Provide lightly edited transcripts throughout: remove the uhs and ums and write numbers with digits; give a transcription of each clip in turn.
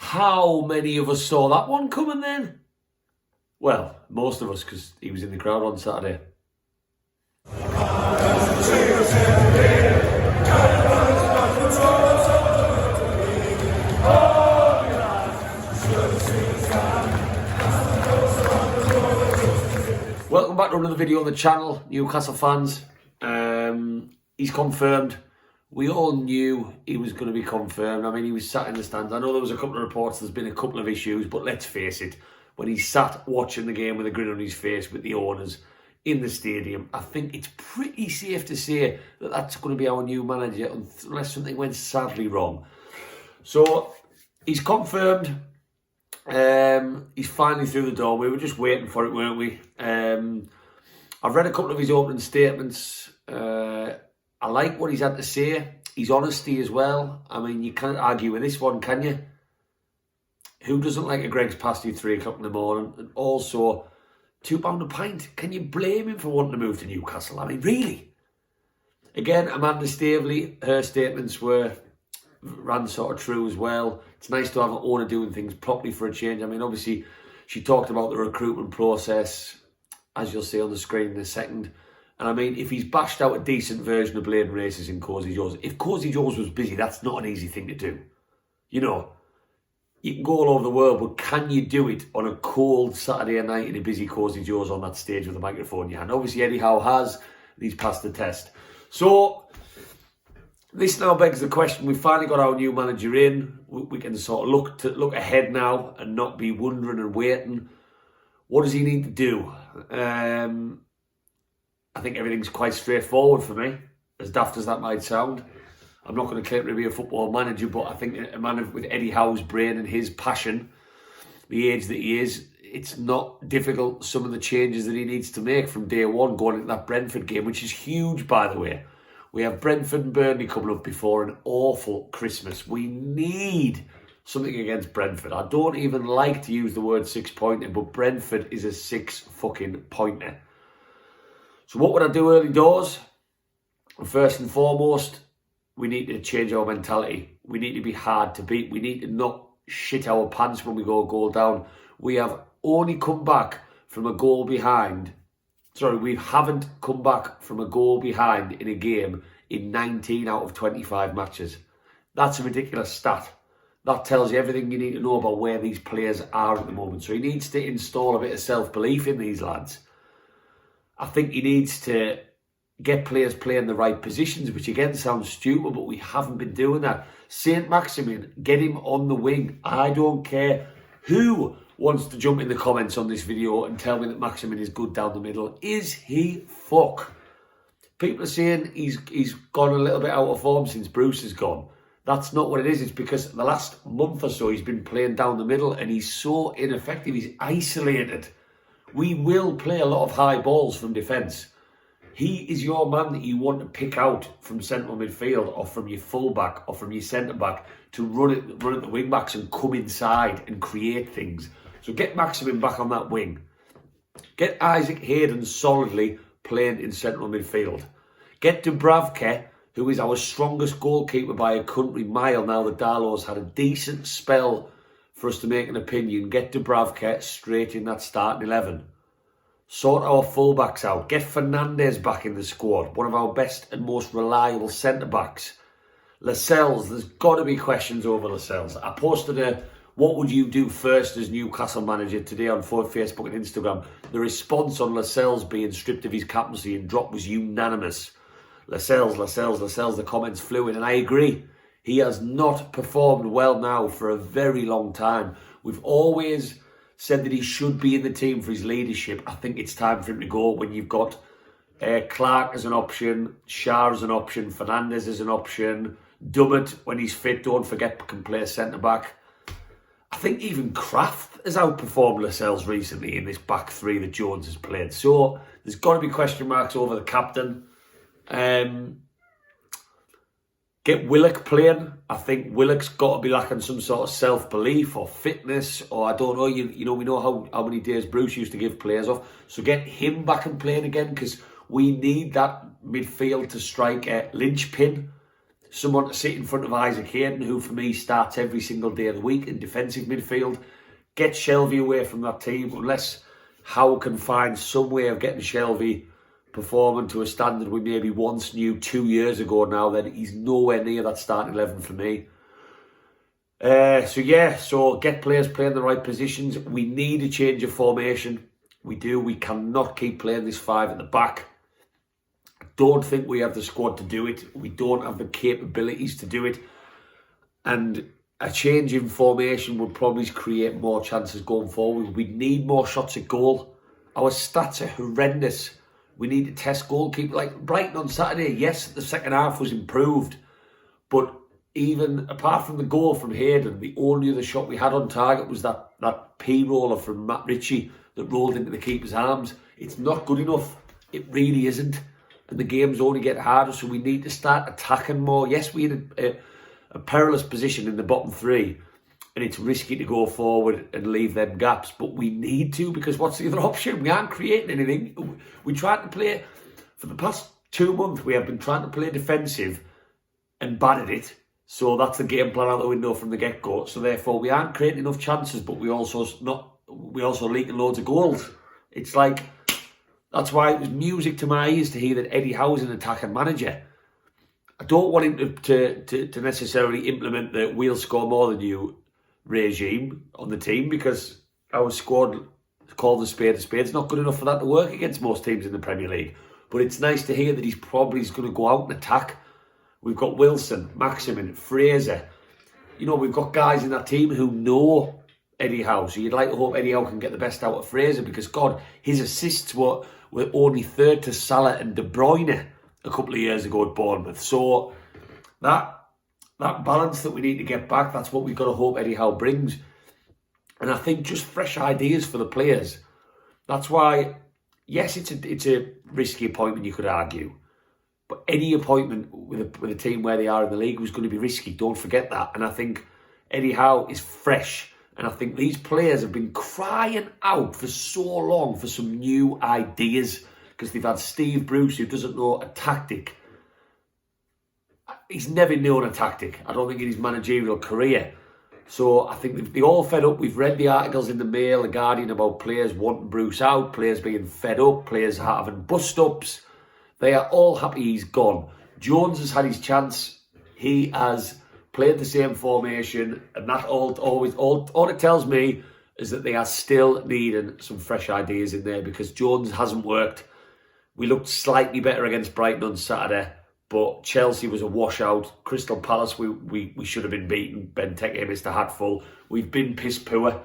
How many of us saw that one coming then? Well, most of us, because he was in the crowd on Saturday. Welcome back to another video on the channel, Newcastle fans. He's confirmed. We all knew he was going to be confirmed. I mean, he was sat in the stands. I know there was a couple of reports, there's been a couple of issues, but let's face it, when he sat watching the game with a grin on his face with the owners in the stadium, I think it's pretty safe to say that that's going to be our new manager, unless something went sadly wrong. So, he's confirmed. He's finally through the door. We were just waiting for it, weren't we? I've read a couple of his opening statements. I like what he's had to say. His honesty as well. I mean, you can't argue with this one, can you? Who doesn't like a Greggs pasty at 3 o'clock in the morning? And also, £2 a pint. Can you blame him for wanting to move to Newcastle? I mean, really? Again, Amanda Staveley, her statements ran sort of true as well. It's nice to have an owner doing things properly for a change. I mean, obviously, she talked about the recruitment process, as you'll see on the screen in a second. And I mean, if he's bashed out a decent version of Blade Races in Cozy Joe's, if Cozy Joe's was busy, that's not an easy thing to do. You know, you can go all over the world, but can you do it on a cold Saturday night in a busy Cozy Joe's on that stage with a microphone in your hand? Obviously, Eddie Howe has, and he's passed the test. So, this now begs the question, we've finally got our new manager in. We can sort of look ahead now and not be wondering and waiting. What does he need to do? I think everything's quite straightforward for me, as daft as that might sound. I'm not going to claim to be a football manager, but I think a man with Eddie Howe's brain and his passion, the age that he is, it's not difficult, some of the changes that he needs to make from day one going into that Brentford game, which is huge, by the way. We have Brentford and Burnley coming up before an awful Christmas. We need something against Brentford. I don't even like to use the word 6-pointer, but Brentford is a 6-fucking-pointer. So what would I do early doors? First and foremost, we need to change our mentality. We need to be hard to beat. We need to not shit our pants when we go a goal down. We have only come back from a goal behind. Sorry, we haven't come back from a goal behind in a game in 19 out of 25 matches. That's a ridiculous stat. That tells you everything you need to know about where these players are at the moment. So he needs to install a bit of self-belief in these lads. I think he needs to get players playing the right positions, which again sounds stupid, but we haven't been doing that. Saint Maximin, get him on the wing. I don't care who wants to jump in the comments on this video and tell me that Maximin is good down the middle. Is he fuck? People are saying he's gone a little bit out of form since Bruce has gone. That's not what it is. It's because the last month or so he's been playing down the middle and he's so ineffective. He's isolated. We will play a lot of high balls from defence. He is your man that you want to pick out from central midfield or from your fullback or from your centre-back to run at the wing-backs and come inside and create things. So get Maximin back on that wing. Get Isaac Hayden solidly playing in central midfield. Get Dubravka, who is our strongest goalkeeper by a country mile now that Darlow's had a decent spell for us to make an opinion. Get Dubravka straight in that starting 11. Sort our fullbacks out. Get Fernandez back in the squad. One of our best and most reliable centre-backs. Lascelles, there's got to be questions over Lascelles. I posted a what would you do first as Newcastle manager today on Facebook and Instagram. The response on Lascelles being stripped of his captaincy and dropped was unanimous. Lascelles, the comments flew in, and I agree. He has not performed well now for a very long time. We've always said that he should be in the team for his leadership. I think it's time for him to go when you've got Clark as an option, Shah as an option, Fernandez as an option, Dummett, when he's fit, don't forget, can play centre-back. I think even Kraft has outperformed Lascelles recently in this back three that Jones has played. So there's got to be question marks over the captain. Get Willock playing. I think Willock's got to be lacking some sort of self-belief or fitness, or I don't know. You know, we know how many days Bruce used to give players off. So get him back and playing again, because we need that midfield to strike a linchpin. someone to sit in front of Isaac Hayden, who for me starts every single day of the week in defensive midfield. Get Shelvey away from that team, unless Howe can find some way of getting Shelvey performing to a standard we maybe once knew 2 years ago now, then he's nowhere near that starting 11 for me. So get players playing the right positions. We need a change of formation. We do. We cannot keep playing this 5 at the back. I don't think we have the squad to do it. We don't have the capabilities to do it. And a change in formation would probably create more chances going forward. We need more shots at goal. Our stats are horrendous. We need to test goalkeeper. Like Brighton on Saturday, yes, the second half was improved. But even apart from the goal from Hayden, the only other shot we had on target was that P-roller from Matt Ritchie that rolled into the keeper's arms. It's not good enough. It really isn't. And the games only get harder, so we need to start attacking more. Yes, we had a perilous position in the bottom 3, and it's risky to go forward and leave them gaps, but we need to, because what's the other option? We aren't creating anything. We tried to play, for the past 2 months, we have been trying to play defensive and bad at it. So that's the game plan out the window from the get-go. So therefore, we aren't creating enough chances, but we also leaking loads of goals. It's like, that's why it was music to my ears to hear that Eddie Howe is an attacking manager. I don't want him to necessarily implement the we'll score more than you regime on the team, because our squad, called a spade, it's not good enough for that to work against most teams in the Premier League. But it's nice to hear that he's probably going to go out and attack. We've got Wilson, Maximin, Fraser. You know, we've got guys in that team who know Eddie Howe. So you'd like to hope Eddie Howe can get the best out of Fraser, because, God, his assists were only third to Salah and De Bruyne a couple of years ago at Bournemouth. So that balance that we need to get back, that's what we've got to hope Eddie Howe brings. And I think just fresh ideas for the players. That's why, yes, it's a risky appointment, you could argue. But any appointment with a team where they are in the league was going to be risky. Don't forget that. And I think Eddie Howe is fresh. And I think these players have been crying out for so long for some new ideas, because they've had Steve Bruce, who doesn't know a tactic. He's never known a tactic, I don't think, in his managerial career. So I think they're all fed up. We've read the articles in the Mail, The Guardian, about players wanting Bruce out, players being fed up, players having bust-ups. They are all happy he's gone. Jones has had his chance. He has played the same formation, and that all it tells me is that they are still needing some fresh ideas in there, because Jones hasn't worked. We looked slightly better against Brighton on Saturday, but Chelsea was a washout. Crystal Palace, we should have been beaten. Benteke missed a hatful. We've been piss poor.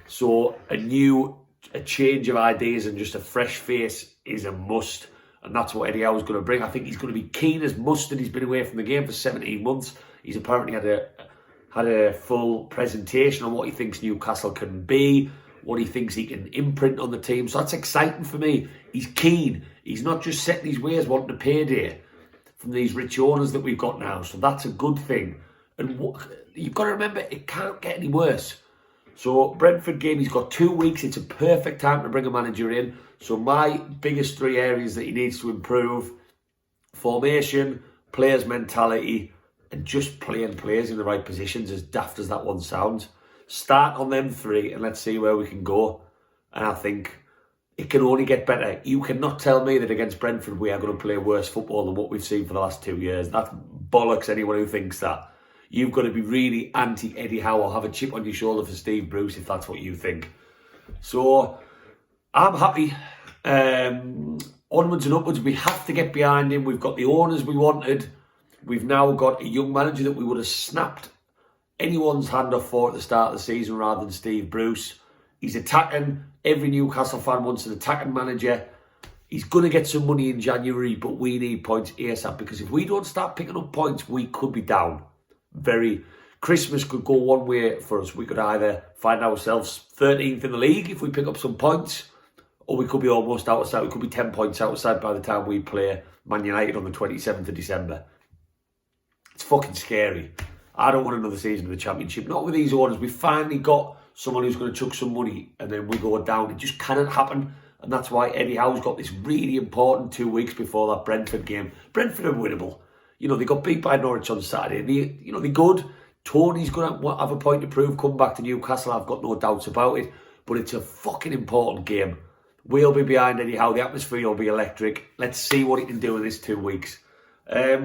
So a change of ideas and just a fresh face is a must. And that's what Eddie Howe is going to bring. I think he's going to be keen as mustard. He's been away from the game for 17 months. He's apparently had a full presentation on what he thinks Newcastle can be, what he thinks he can imprint on the team. So that's exciting for me. He's keen. He's not just setting his ways wanting a payday from these rich owners that we've got now. So that's a good thing. And you've got to remember, it can't get any worse. So Brentford game, he's got 2 weeks. It's a perfect time to bring a manager in. So my biggest 3 areas that he needs to improve: formation, players' mentality, and just playing players in the right positions, as daft as that one sounds. Start on them 3 and let's see where we can go. And I think it can only get better. You cannot tell me that against Brentford we are going to play worse football than what we've seen for the last 2 years. That's bollocks, anyone who thinks that. You've got to be really anti-Eddie Howe or have a chip on your shoulder for Steve Bruce if that's what you think. So I'm happy. Onwards and upwards. We have to get behind him. We've got the owners we wanted. We've now got a young manager that we would have snapped anyone's hand off for at the start of the season rather than Steve Bruce. He's attacking. Every Newcastle fan wants an attacking manager. He's going to get some money in January, but we need points ASAP, because if we don't start picking up points, we could be down. Christmas could go one way for us. We could either find ourselves 13th in the league if we pick up some points, or we could be almost outside. We could be 10 points outside by the time we play Man United on the 27th of December. It's fucking scary. I don't want another season of the Championship. Not with these owners. We finally got someone who's going to chuck some money and then we go down. It just cannot happen. And that's why Eddie Howe's got this really important 2 weeks before that Brentford game. Brentford are winnable. You know, they got beat by Norwich on Saturday. They're good. Tony's going to have a point to prove, come back to Newcastle. I've got no doubts about it. But it's a fucking important game. We'll be behind Eddie Howe. The atmosphere will be electric. Let's see what he can do in this 2 weeks. I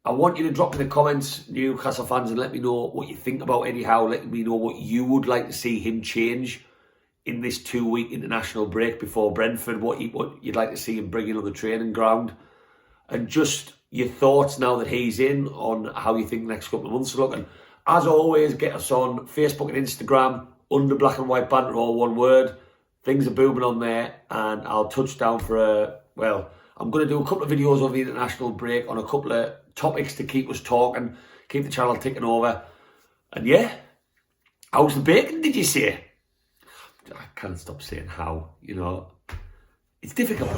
want you to drop in the comments, Newcastle fans, and let me know what you think about Eddie Howe. Let me know what you would like to see him change in this 2-week international break before Brentford. What you'd like to see him bring in on the training ground. And just your thoughts now that he's in on how you think the next couple of months are looking. As always, get us on Facebook and Instagram, under Black and White Banter, all one word. Things are booming on there, and I'll touch down for I'm going to do a couple of videos over the international break on a couple of topics to keep us talking, keep the channel ticking over. And yeah, how's the bacon, did you say? I can't stop saying how, you know. It's difficult.